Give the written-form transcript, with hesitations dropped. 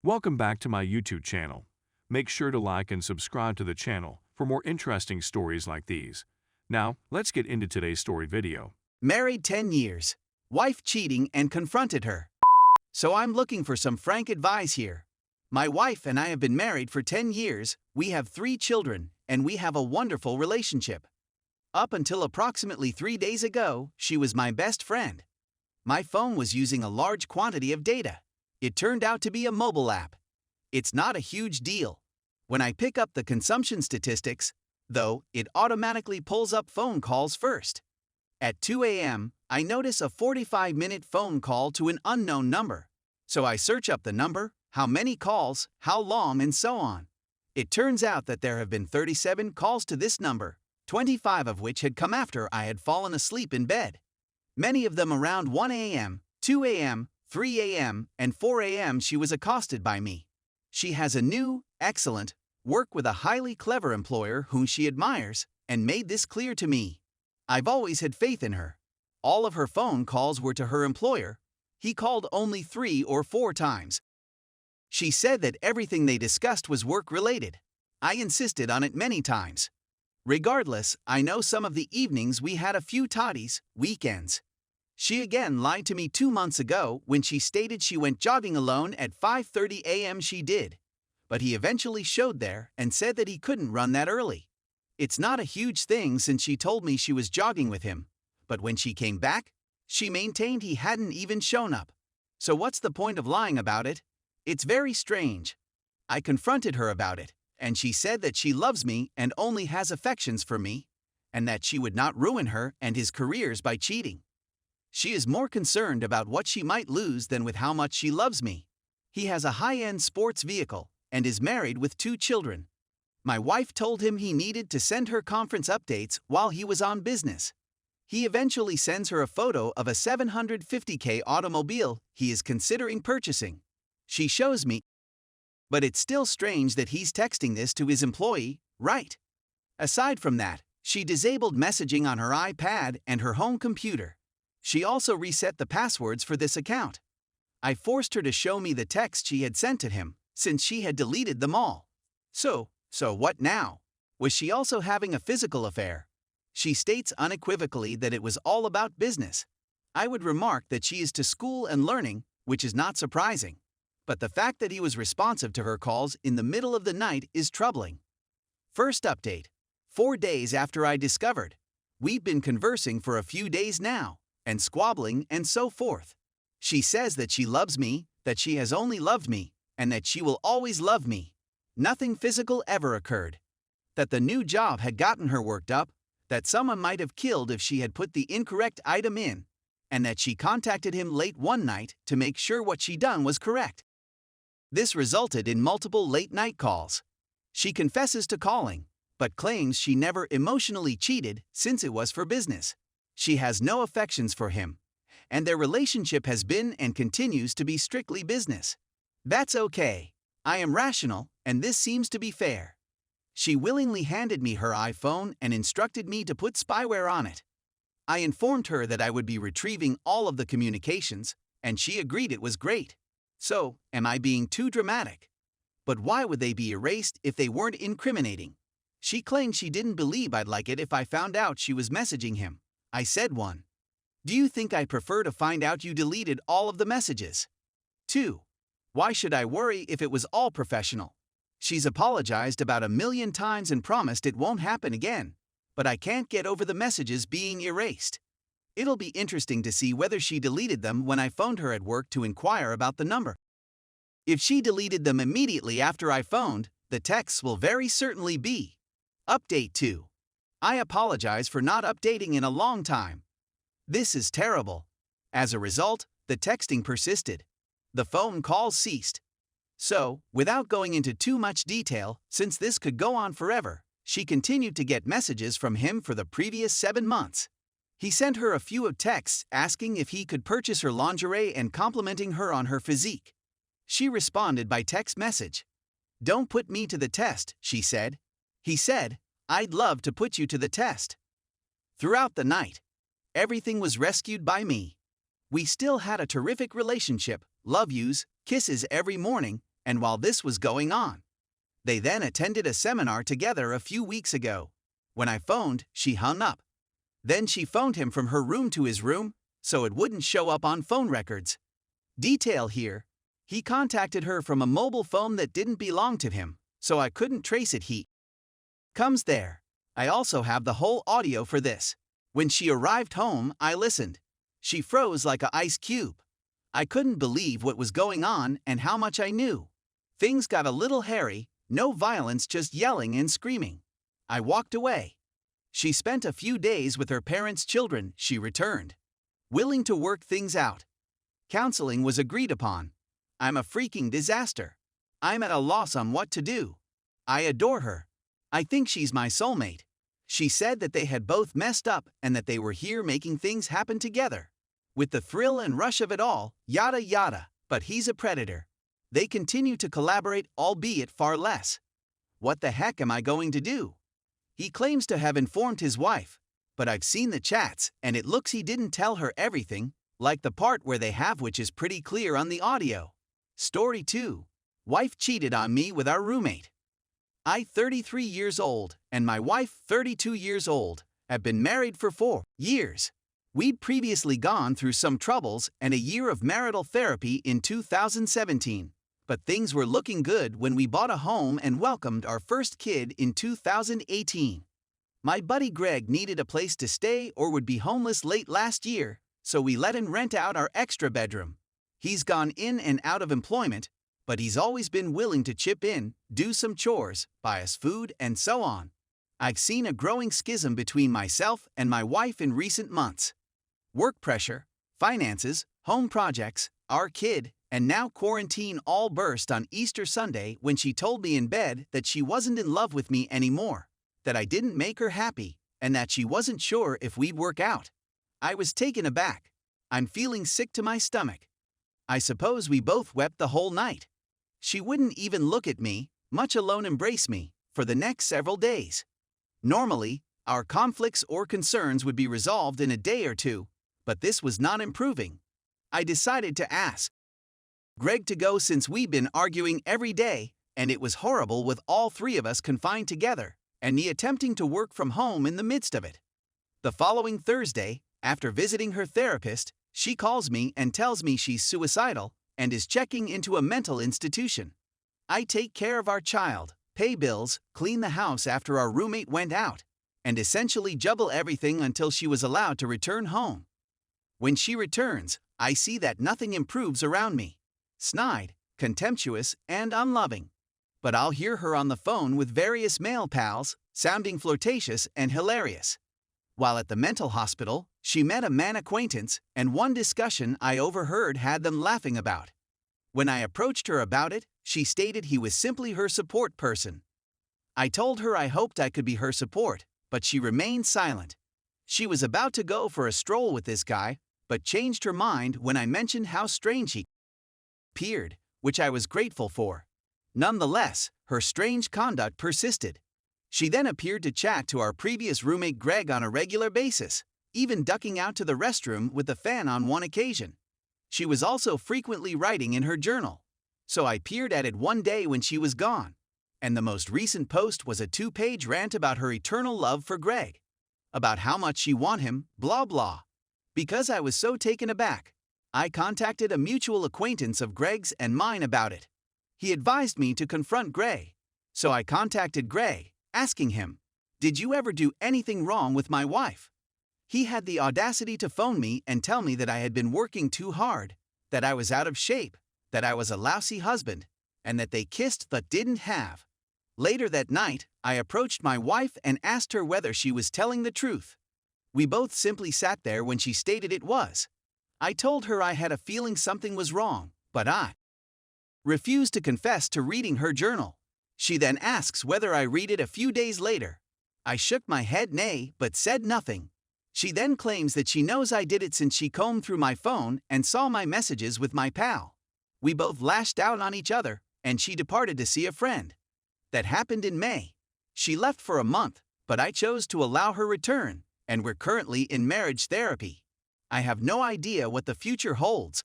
Welcome back to my YouTube channel. Make sure to like and subscribe to the channel for more interesting stories like these. Now, let's get into today's story video. Married 10 years. Wife cheating and confronted her. So I'm looking for some frank advice here. My wife and I have been married for 10 years, we have 3 children, and we have a wonderful relationship. Up until approximately 3 days ago, she was my best friend. My phone was using a large quantity of data. It turned out to be a mobile app. It's not a huge deal. When I pick up the consumption statistics, though, it automatically pulls up phone calls first. At 2 a.m., I notice a 45-minute phone call to an unknown number. So I search up the number, how many calls, how long, and so on. It turns out that there have been 37 calls to this number, 25 of which had come after I had fallen asleep in bed. Many of them around 1 a.m., 2 a.m., 3 a.m., and 4 a.m. she was accosted by me. She has a new, excellent, work with a highly clever employer whom she admires, and made this clear to me. I've always had faith in her. All of her phone calls were to her employer. He called only 3 or 4 times. She said that everything they discussed was work-related. I insisted on it many times. Regardless, I know some of the evenings we had a few toddies, weekends. She again lied to me 2 months ago when she stated she went jogging alone at 5:30 a.m. She did. But he eventually showed there and said that he couldn't run that early. It's not a huge thing since she told me she was jogging with him. But when she came back, she maintained he hadn't even shown up. So what's the point of lying about it? It's very strange. I confronted her about it, and she said that she loves me and only has affections for me, and that she would not ruin her and his careers by cheating. She is more concerned about what she might lose than with how much she loves me. He has a high-end sports vehicle and is married with 2 children. My wife told him he needed to send her conference updates while he was on business. He eventually sends her a photo of a $750K automobile he is considering purchasing. She shows me, but it's still strange that he's texting this to his employee, right? Aside from that, she disabled messaging on her iPad and her home computer. She also reset the passwords for this account. I forced her to show me the text she had sent to him, since she had deleted them all. So what now? Was she also having a physical affair? She states unequivocally that it was all about business. I would remark that she is to school and learning, which is not surprising. But the fact that he was responsive to her calls in the middle of the night is troubling. First update. 4 days after I discovered. We've been conversing for a few days now, and squabbling and so forth. She says that she loves me, that she has only loved me, and that she will always love me. Nothing physical ever occurred. That the new job had gotten her worked up, that someone might have killed if she had put the incorrect item in, and that she contacted him late one night to make sure what she done was correct. This resulted in multiple late-night calls. She confesses to calling, but claims she never emotionally cheated since it was for business. She has no affections for him, and their relationship has been and continues to be strictly business. That's okay. I am rational, and this seems to be fair. She willingly handed me her iPhone and instructed me to put spyware on it. I informed her that I would be retrieving all of the communications, and she agreed it was great. So, am I being too dramatic? But why would they be erased if they weren't incriminating? She claimed she didn't believe I'd like it if I found out she was messaging him. I said 1. Do you think I prefer to find out you deleted all of the messages? 2. Why should I worry if it was all professional? She's apologized about 1,000,000 times and promised it won't happen again, but I can't get over the messages being erased. It'll be interesting to see whether she deleted them when I phoned her at work to inquire about the number. If she deleted them immediately after I phoned, the texts will very certainly be. Update 2. I apologize for not updating in a long time. This is terrible. As a result, the texting persisted. The phone calls ceased. So, without going into too much detail, since this could go on forever, she continued to get messages from him for the previous 7 months. He sent her a few of texts asking if he could purchase her lingerie and complimenting her on her physique. She responded by text message. Don't put me to the test, she said. He said, I'd love to put you to the test. Throughout the night, everything was rescued by me. We still had a terrific relationship, love yous, kisses every morning, And while this was going on, they then attended a seminar together a few weeks ago. When I phoned, she hung up. Then she phoned him from her room to his room, so it wouldn't show up on phone records. Detail here: he contacted her from a mobile phone that didn't belong to him, so I couldn't trace it. He comes there. I also have the whole audio for this. When she arrived home, I listened. She froze like an ice cube. I couldn't believe what was going on and how much I knew. Things got a little hairy, no violence, just yelling and screaming. I walked away. She spent a few days with her parents' children. She returned, willing to work things out. Counseling was agreed upon. I'm a freaking disaster. I'm at a loss on what to do. I adore her. I think she's my soulmate. She said that they had both messed up and that they were here making things happen together. With the thrill and rush of it all, yada yada, but he's a predator. They continue to collaborate, albeit far less. What the heck am I going to do? He claims to have informed his wife, but I've seen the chats and it looks he didn't tell her everything, like the part where they have, which is pretty clear on the audio. Story 2. Wife cheated on me with our roommate. I, 33 years old, and my wife, 32 years old, have been married for 4 years. We'd previously gone through some troubles and a year of marital therapy in 2017. But things were looking good when we bought a home and welcomed our first kid in 2018. My buddy Greg needed a place to stay or would be homeless late last year, so we let him rent out our extra bedroom. He's gone in and out of employment, but he's always been willing to chip in, do some chores, buy us food, and so on. I've seen a growing schism between myself and my wife in recent months. Work pressure, finances, home projects, our kid, and now quarantine all burst on Easter Sunday when she told me in bed that she wasn't in love with me anymore, that I didn't make her happy, and that she wasn't sure if we'd work out. I was taken aback. I'm feeling sick to my stomach. I suppose we both wept the whole night. She wouldn't even look at me, much alone embrace me, for the next several days. Normally, our conflicts or concerns would be resolved in a day or two, but this was not improving. I decided to ask Greg to go since we've been arguing every day, and it was horrible with all 3 of us confined together, and me attempting to work from home in the midst of it. The following Thursday, after visiting her therapist, she calls me and tells me she's suicidal and is checking into a mental institution. I take care of our child, pay bills, clean the house after our roommate went out, and essentially juggle everything until she was allowed to return home. When she returns, I see that nothing improves around me. Snide, contemptuous, and unloving. But I'll hear her on the phone with various male pals, sounding flirtatious and hilarious. While at the mental hospital, she met a man acquaintance, and one discussion I overheard had them laughing about. When I approached her about it, she stated he was simply her support person. I told her I hoped I could be her support, but she remained silent. She was about to go for a stroll with this guy, but changed her mind when I mentioned how strange he appeared, which I was grateful for. Nonetheless, her strange conduct persisted. She then appeared to chat to our previous roommate Greg on a regular basis, even ducking out to the restroom with the fan on one occasion. She was also frequently writing in her journal, so I peered at it one day when she was gone, and the most recent post was a 2-page rant about her eternal love for Greg, about how much she want him, blah blah. Because I was so taken aback, I contacted a mutual acquaintance of Greg's and mine about it. He advised me to confront Greg, so I contacted Greg, asking him, "Did you ever do anything wrong with my wife?" He had the audacity to phone me and tell me that I had been working too hard, that I was out of shape, that I was a lousy husband, and that they kissed but didn't have. Later that night, I approached my wife and asked her whether she was telling the truth. We both simply sat there when she stated it was. I told her I had a feeling something was wrong, but I refused to confess to reading her journal. She then asks whether I read it a few days later. I shook my head nay, but said nothing. She then claims that she knows I did it since she combed through my phone and saw my messages with my pal. We both lashed out on each other, and she departed to see a friend. That happened in May. She left for a month, but I chose to allow her return, and we're currently in marriage therapy. I have no idea what the future holds,